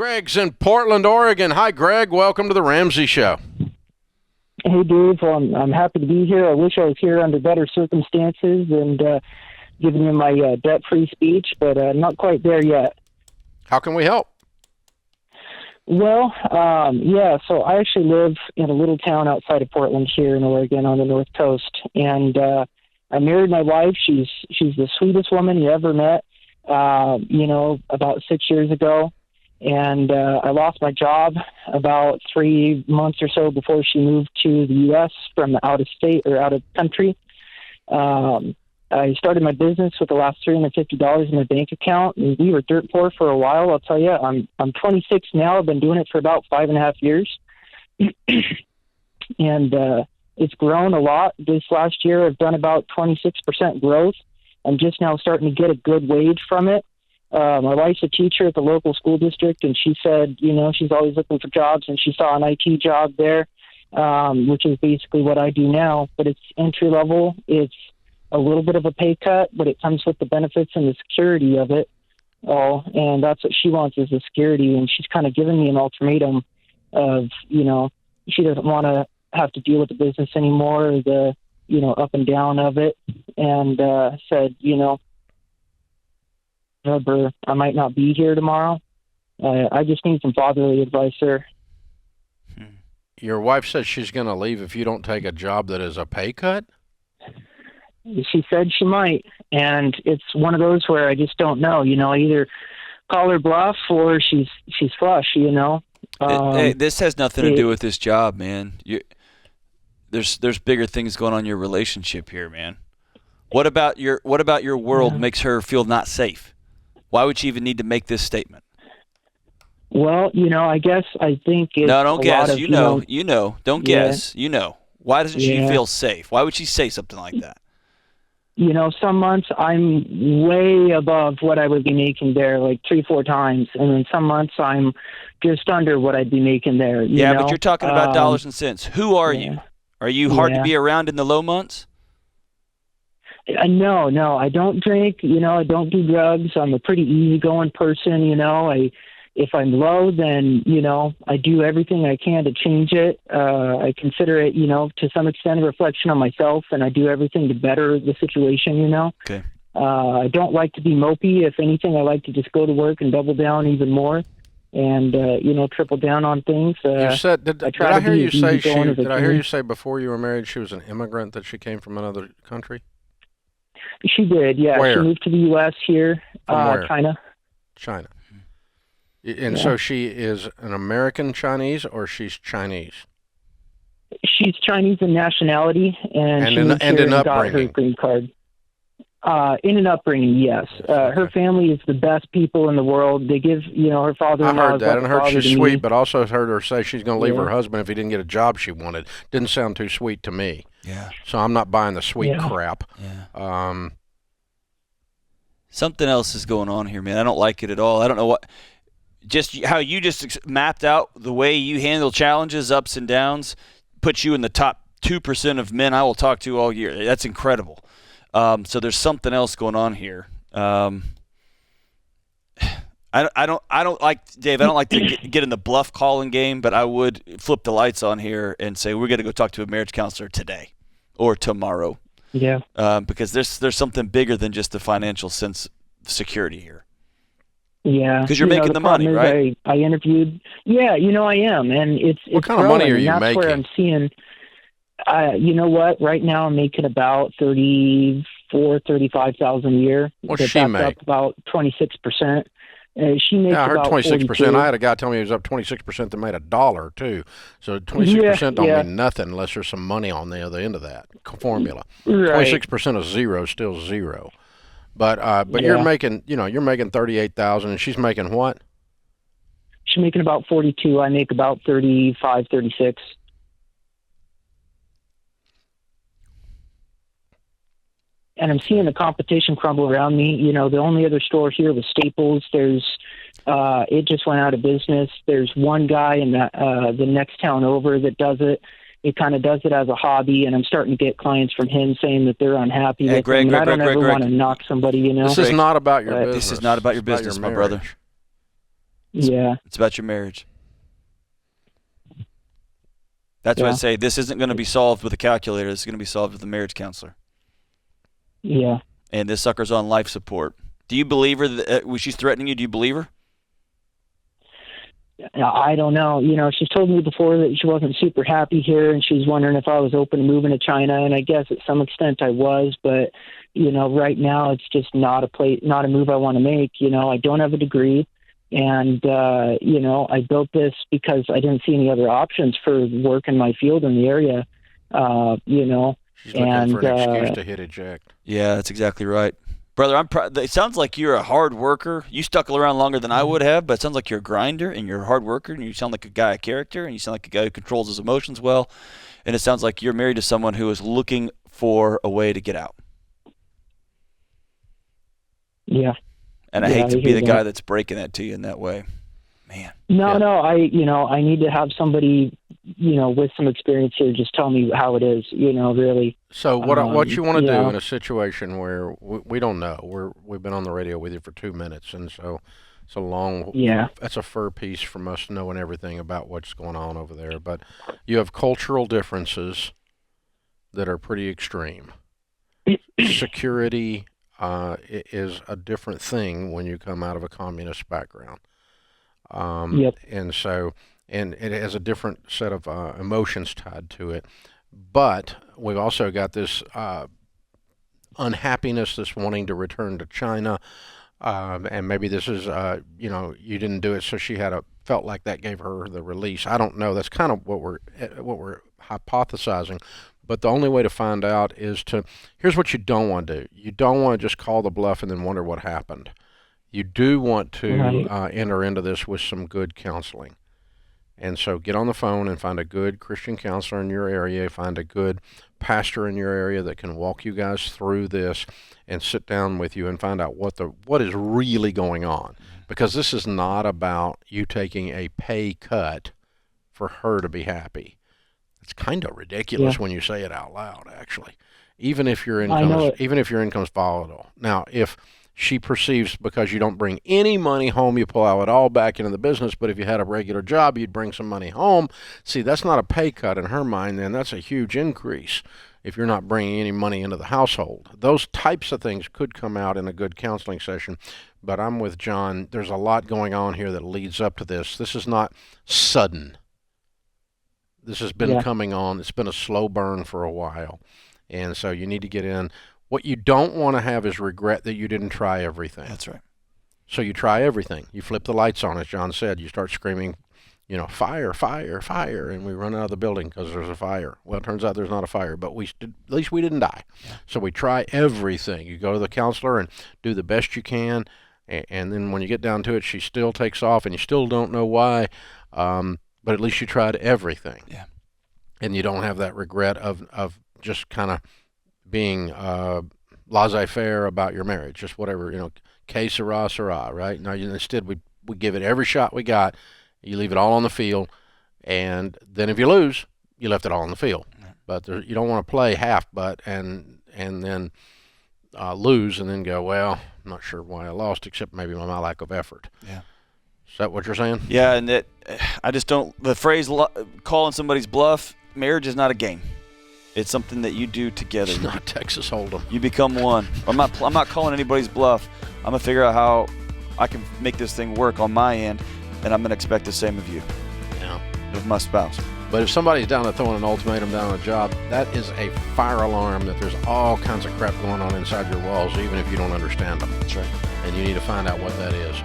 Greg's in Portland, Oregon. Hi, Greg. Welcome to the Ramsey Show. Hey, Dave. Well, I'm happy to be here. I wish I was here under better circumstances and giving you my debt-free speech, but I'm not quite there yet. How can we help? Well, so I actually live in a little town outside of Portland here in Oregon on the North Coast, and I married my wife. She's the sweetest woman you ever met, about 6 years ago. And I lost my job about 3 months or so before she moved to the U.S. from out of state or out of country. I started my business with the last $350 in my bank account, and we were dirt poor for a while. I'll tell you, I'm 26 now. I've been doing it for about 5.5 years, and it's grown a lot. This last year, I've done about 26% growth. I'm just now starting to get a good wage from it. My wife's a teacher at the local school district, and she said, she's always looking for jobs, and she saw an IT job there, which is basically what I do now, but it's entry level. It's a little bit of a pay cut, but it comes with the benefits and the security of it all, and that's what she wants is the security, and she's kind of given me an ultimatum of, she doesn't want to have to deal with the business anymore, or the, up and down of it, and said, I might not be here tomorrow. I just need some fatherly advice, sir. Your wife says she's going to leave if you don't take a job that is a pay cut? She said she might, and it's one of those where I just don't know. I either call her bluff or she's flush, Hey, this has nothing to do with this job, man. There's bigger things going on in your relationship here, man. What about your world makes her feel not safe? Why would she even need to make this statement? Well, I think it's no, don't guess. Of, Don't guess. Why doesn't she feel safe? Why would she say something like that? Some months I'm way above what I would be making there, like 3-4 times, and then some months I'm just under what I'd be making there. But you're talking about dollars and cents. Who are you? Are you hard to be around in the low months? No, I don't drink. I don't do drugs. I'm a pretty easygoing person. If I'm low, then I do everything I can to change it. I consider it, to some extent, a reflection on myself, and I do everything to better the situation. Okay. I don't like to be mopey. If anything, I like to just go to work and double down even more, and triple down on things. You said, did I hear you say Did I hear you say before you were married she was an immigrant, that she came from another country? She did, yeah. Where? She moved to the U.S. here, China. China. And so she is an American Chinese, or she's Chinese? She's Chinese in nationality, and she moved here and got her green card. In an upbringing, yes. Her family is the best people in the world. They give, her father-in-law. I heard that, and I heard she's sweet, but also heard her say she's going to leave her husband if he didn't get a job she wanted. Didn't sound too sweet to me. Yeah. So I'm not buying the sweet crap. Yeah. Something else is going on here, man. I don't like it at all. I don't know what. Just how you just mapped out the way you handle challenges, ups and downs, puts you in the top 2% of men I will talk to all year. That's incredible. So there's something else going on here. I don't like, Dave, I don't like to get in the bluff calling game, but I would flip the lights on here and say we're going to go talk to a marriage counselor today or tomorrow. Yeah. Because there's something bigger than just the financial sense of security here. Yeah. Because you're making the money, right? I interviewed. Yeah, I am, and it's what kind of money are you making? That's where I'm seeing. You know what? Right now I'm making about $35,000 a year. What's she make? Up about 26%. She makes I heard about 26%. 42. I had a guy tell me he was up 26% that made $1 too. So 26% don't mean nothing unless there's some money on the other end of that formula. Right. 26% of zero is still zero. But you're making $38,000, and she's making what? She's making about 42. I make about 35, 36. And I'm seeing the competition crumble around me. The only other store here was Staples. It just went out of business. There's one guy in the next town over that does it. It kind of does it as a hobby, and I'm starting to get clients from him saying that they're unhappy with him. And I don't ever want to knock somebody, This is not about your business. This is not about your business, my brother. Yeah. It's about your marriage. That's what I say. This isn't going to be solved with a calculator. This is going to be solved with a marriage counselor. Yeah. And this sucker's on life support. Do you believe her? Was she threatening you? Do you believe her? I don't know. She's told me before that she wasn't super happy here, and she's wondering if I was open to moving to China. And I guess at some extent I was, but right now it's just not a move I want to make. I don't have a degree, and I built this because I didn't see any other options for work in my field in the area. She's looking for an excuse to hit eject. Yeah, that's exactly right. Brother, it sounds like you're a hard worker. You stuck around longer than I would have, but it sounds like you're a grinder and you're a hard worker, and you sound like a guy of character, and you sound like a guy who controls his emotions well, and it sounds like you're married to someone who is looking for a way to get out. Yeah. And I hate to be the guy that's breaking that to you in that way. Man. No, I need to have somebody, with some experience here just tell me how it is, really. So what you want to do in a situation where we don't know, we've been on the radio with you for 2 minutes, and so it's a long, that's a fur piece from us knowing everything about what's going on over there. But you have cultural differences that are pretty extreme. Security is a different thing when you come out of a communist background. And so, and it has a different set of emotions tied to it. But we've also got this unhappiness, this wanting to return to China, and maybe this is, you didn't do it, so she felt like that gave her the release. I don't know. That's kind of what we're hypothesizing. But the only way to find out is here's what you don't want to do. You don't want to just call the bluff and then wonder what happened. You do want to enter into this with some good counseling. And so get on the phone and find a good Christian counselor in your area, find a good pastor in your area that can walk you guys through this and sit down with you and find out what is really going on. Because this is not about you taking a pay cut for her to be happy. It's kind of ridiculous when you say it out loud, actually. Even if your income's volatile. Now, if she perceives because you don't bring any money home, you plow it all back into the business, but if you had a regular job, you'd bring some money home. See, that's not a pay cut in her mind, then. That's a huge increase if you're not bringing any money into the household. Those types of things could come out in a good counseling session, but I'm with John. There's a lot going on here that leads up to this. This is not sudden. This has been coming on. It's been a slow burn for a while, and so you need to get in. What you don't want to have is regret that you didn't try everything. That's right. So you try everything. You flip the lights on, as John said. You start screaming, fire, fire, fire, and we run out of the building because there's a fire. Well, it turns out there's not a fire, but at least we didn't die. Yeah. So we try everything. You go to the counselor and do the best you can, and then when you get down to it, she still takes off, and you still don't know why, but at least you tried everything. Yeah. And you don't have that regret of just kind of being laissez-faire about your marriage, just whatever, que sera, sera, right? Now, instead, we give it every shot we got. You leave it all on the field, and then if you lose, you left it all on the field. Right. But you don't want to play half-butt and then lose and then go, well, I'm not sure why I lost, except maybe my lack of effort. Yeah. Is that what you're saying? Yeah, and I just don't. The phrase calling somebody's bluff, marriage is not a game. It's something that you do together. It's not Texas Hold'em. You become one. I'm not calling anybody's bluff. I'm gonna figure out how I can make this thing work on my end, and I'm gonna expect the same of you. Yeah. Of my spouse. But if somebody's down to throwing an ultimatum down on a job, that is a fire alarm that there's all kinds of crap going on inside your walls, even if you don't understand them. That's right. And you need to find out what that is.